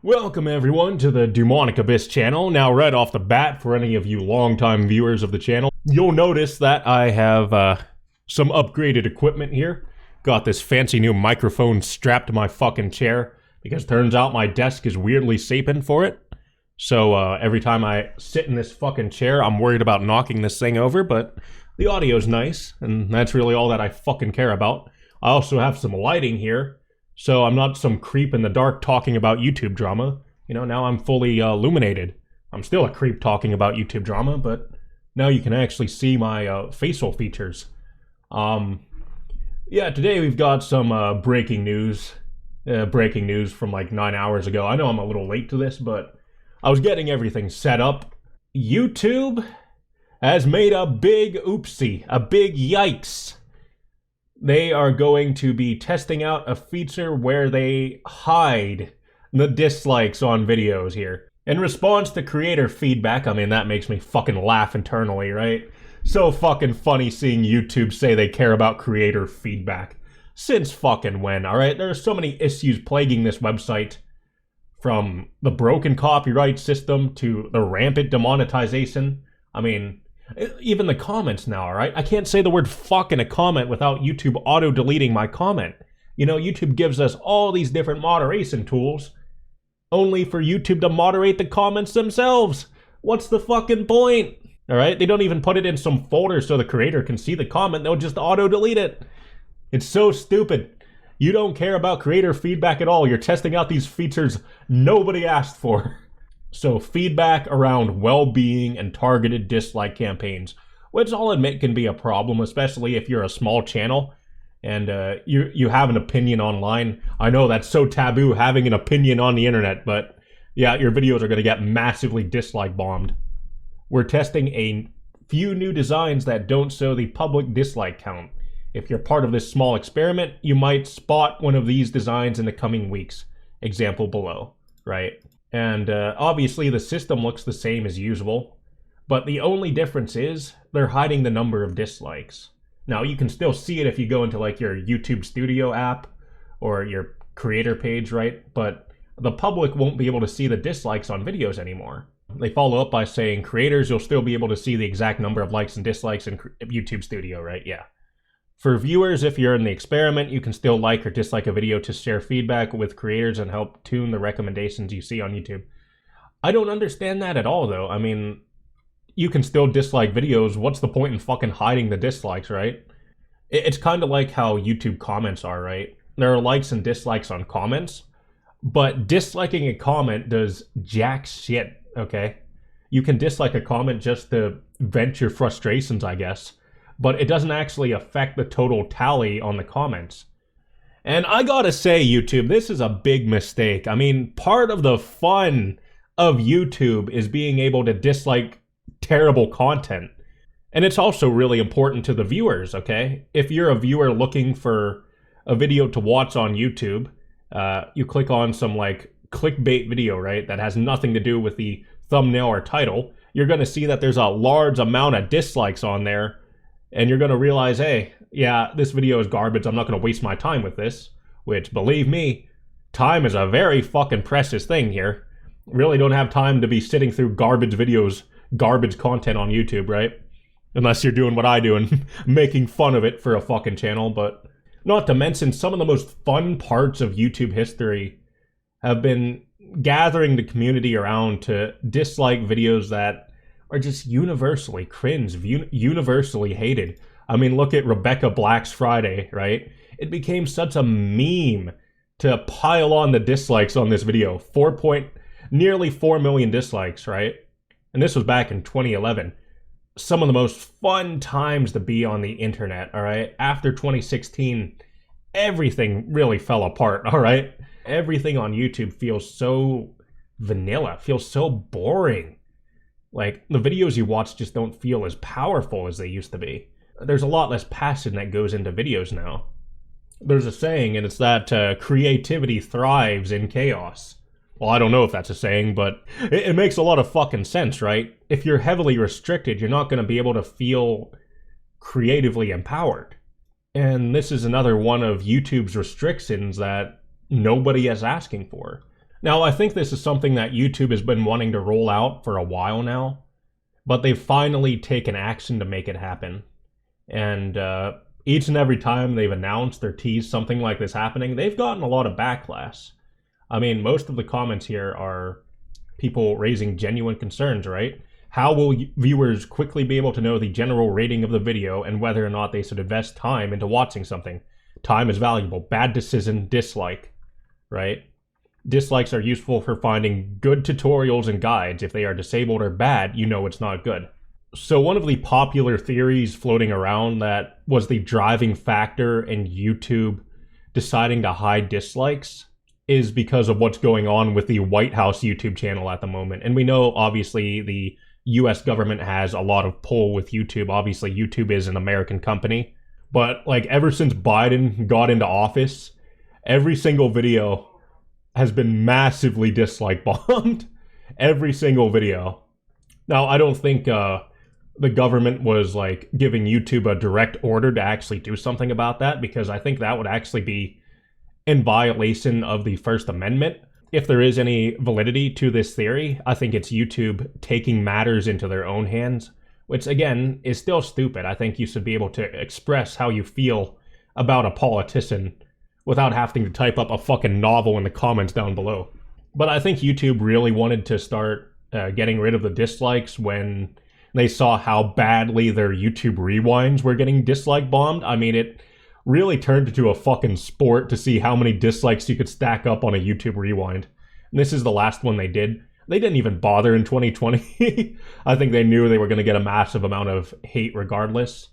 Welcome everyone to the Dewmonic Abyss channel. Now right off the bat, for any of you longtime viewers of the channel, you'll notice that I have some upgraded equipment here. Got this fancy new microphone strapped to my fucking chair, because turns out my desk is weirdly saping for it. So every time I sit in this fucking chair, I'm worried about knocking this thing over, but the audio's nice, and that's really all that I fucking care about. I also have some lighting here, so I'm not some creep in the dark talking about YouTube drama. You know, now I'm fully illuminated. I'm still a creep talking about YouTube drama, but now you can actually see my facial features. Yeah, today we've got some breaking news. Breaking news from like 9 hours ago. I know I'm a little late to this, but I was getting everything set up. YouTube has made a big oopsie, a big yikes. They are going to be testing out a feature where they hide the dislikes on videos here. In response to creator feedback, I mean, that makes me fucking laugh internally, right? So fucking funny seeing YouTube say they care about creator feedback. Since fucking when, alright? There are so many issues plaguing this website. From the broken copyright system to the rampant demonetization. I mean, even the comments now, alright? I can't say the word fuck in a comment without YouTube auto-deleting my comment. You know, YouTube gives us all these different moderation tools, only for YouTube to moderate the comments themselves. What's the fucking point? Alright? They don't even put it in some folder so the creator can see the comment, they'll just auto-delete it. It's so stupid. You don't care about creator feedback at all. You're testing out these features nobody asked for. So feedback around well-being and targeted dislike campaigns, which I'll admit can be a problem, especially if you're a small channel and you have an opinion online. I know that's so taboo, having an opinion on the internet, but yeah, your videos are going to get massively dislike bombed. We're testing a few new designs that don't show the public dislike count. If you're part of this small experiment, you might spot one of these designs in the coming weeks. Example below, right? And obviously the system looks the same as usual, but the only difference is they're hiding the number of dislikes. Now you can still see it if you go into like your YouTube Studio app or your creator page, right? But the public won't be able to see the dislikes on videos anymore. They follow up by saying, creators, you'll still be able to see the exact number of likes and dislikes in YouTube Studio, right? Yeah. For viewers, if you're in the experiment, you can still like or dislike a video to share feedback with creators and help tune the recommendations you see on YouTube. I don't understand that at all, though. I mean, you can still dislike videos. What's the point in fucking hiding the dislikes, right? It's kind of like how YouTube comments are, right? There are likes and dislikes on comments, but disliking a comment does jack shit, okay? You can dislike a comment just to vent your frustrations, I guess. But it doesn't actually affect the total tally on the comments. And I gotta say, YouTube, this is a big mistake. I mean, part of the fun of YouTube is being able to dislike terrible content. And it's also really important to the viewers, okay? If you're a viewer looking for a video to watch on YouTube, you click on some like clickbait video, right? That has nothing to do with the thumbnail or title. You're gonna see that there's a large amount of dislikes on there. And you're going to realize, hey, yeah, this video is garbage. I'm not going to waste my time with this. Which, believe me, time is a very fucking precious thing here. Really don't have time to be sitting through garbage videos, garbage content on YouTube, right? Unless you're doing what I do and making fun of it for a fucking channel. But not to mention, some of the most fun parts of YouTube history have been gathering the community around to dislike videos that are just universally cringe, universally hated. I mean, look at Rebecca Black's Friday, right? It became such a meme to pile on the dislikes on this video. Nearly 4 million dislikes, right? And this was back in 2011. Some of the most fun times to be on the internet, all right? After 2016, everything really fell apart, all right? Everything on YouTube feels so vanilla, feels so boring. Like, the videos you watch just don't feel as powerful as they used to be. There's a lot less passion that goes into videos now. There's a saying, and it's that creativity thrives in chaos. Well, I don't know if that's a saying, but it makes a lot of fucking sense, right? If you're heavily restricted, you're not going to be able to feel creatively empowered. And this is another one of YouTube's restrictions that nobody is asking for. Now, I think this is something that YouTube has been wanting to roll out for a while now, but they've finally taken action to make it happen. And each and every time they've announced or teased something like this happening, they've gotten a lot of backlash. I mean, most of the comments here are people raising genuine concerns, right? How will viewers quickly be able to know the general rating of the video and whether or not they should invest time into watching something? Time is valuable. Bad decision, dislike, right? Dislikes are useful for finding good tutorials and guides. If they are disabled or bad, you know it's not good. So one of the popular theories floating around that was the driving factor in YouTube deciding to hide dislikes is because of what's going on with the White House YouTube channel at the moment. And we know, obviously, the US government has a lot of pull with YouTube. Obviously, YouTube is an American company. But, like, ever since Biden got into office, every single video has been massively dislike bombed. Every single video. Now, I don't think the government was, like, giving YouTube a direct order to actually do something about that, because I think that would actually be in violation of the First Amendment. If there is any validity to this theory, I think it's YouTube taking matters into their own hands, which again is still stupid. I think you should be able to express how you feel about a politician without having to type up a fucking novel in the comments down below. But I think YouTube really wanted to start getting rid of the dislikes when they saw how badly their YouTube rewinds were getting dislike bombed. I mean, it really turned into a fucking sport to see how many dislikes you could stack up on a YouTube rewind. And this is the last one they did. They didn't even bother in 2020. I think they knew they were going to get a massive amount of hate regardless.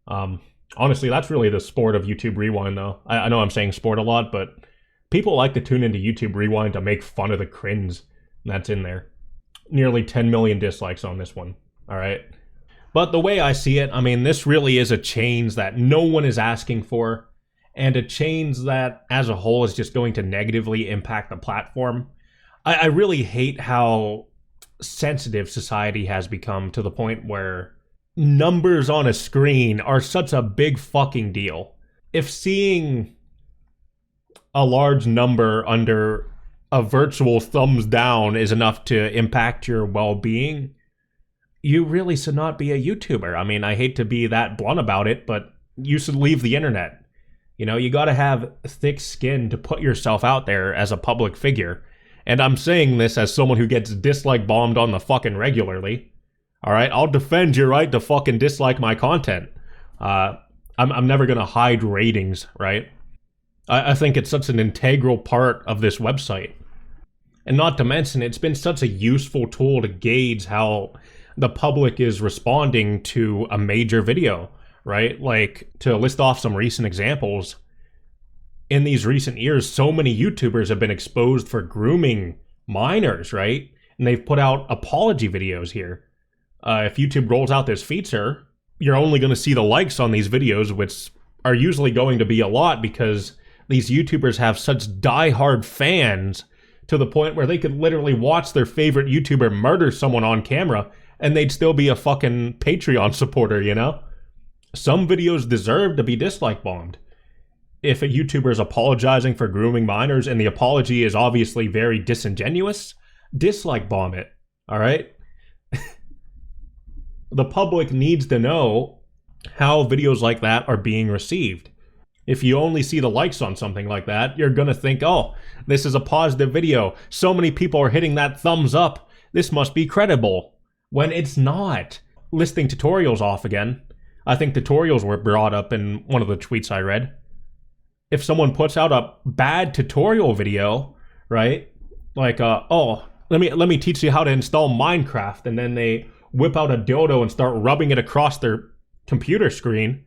Honestly, that's really the sport of YouTube rewind, though. I know I'm saying sport a lot, but people like to tune into YouTube rewind to make fun of the cringe that's in there. Nearly 10 million dislikes on this one. All right. But the way I see it, I mean, this really is a change that no one is asking for, and a change that, as a whole, is just going to negatively impact the platform. I really hate how sensitive society has become, to the point where numbers on a screen are such a big fucking deal. If seeing a large number under a virtual thumbs down is enough to impact your well-being, you really should not be a YouTuber. I mean, I hate to be that blunt about it, but you should leave the internet. You know, you gotta have thick skin to put yourself out there as a public figure. And I'm saying this as someone who gets dislike bombed on the fucking regularly. Alright, I'll defend your right to fucking dislike my content. I'm never gonna hide ratings, right? I think it's such an integral part of this website. And not to mention, it's been such a useful tool to gauge how the public is responding to a major video, right? Like, to list off some recent examples, in these recent years, so many YouTubers have been exposed for grooming minors, right? And they've put out apology videos here. If YouTube rolls out this feature, you're only going to see the likes on these videos, which are usually going to be a lot because these YouTubers have such diehard fans to the point where they could literally watch their favorite YouTuber murder someone on camera and they'd still be a fucking Patreon supporter, you know? Some videos deserve to be dislike bombed. If a YouTuber is apologizing for grooming minors and the apology is obviously very disingenuous, dislike bomb it, alright? The public needs to know how videos like that are being received. If you only see the likes on something like that, you're gonna think, oh, this is a positive video. So many people are hitting that thumbs up. This must be credible. When it's not. Listing tutorials off again. I think tutorials were brought up in one of the tweets I read. If someone puts out a bad tutorial video, right? Like, oh, let me teach you how to install Minecraft, and then they whip out a dildo and start rubbing it across their computer screen.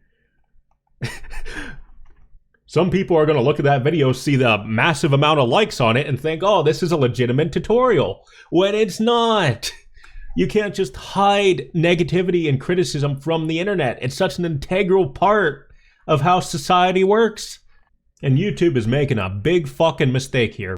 Some people are going to look at that video, see the massive amount of likes on it, and think, oh, this is a legitimate tutorial. When it's not. You can't just hide negativity and criticism from the internet. It's such an integral part of how society works. And YouTube is making a big fucking mistake here.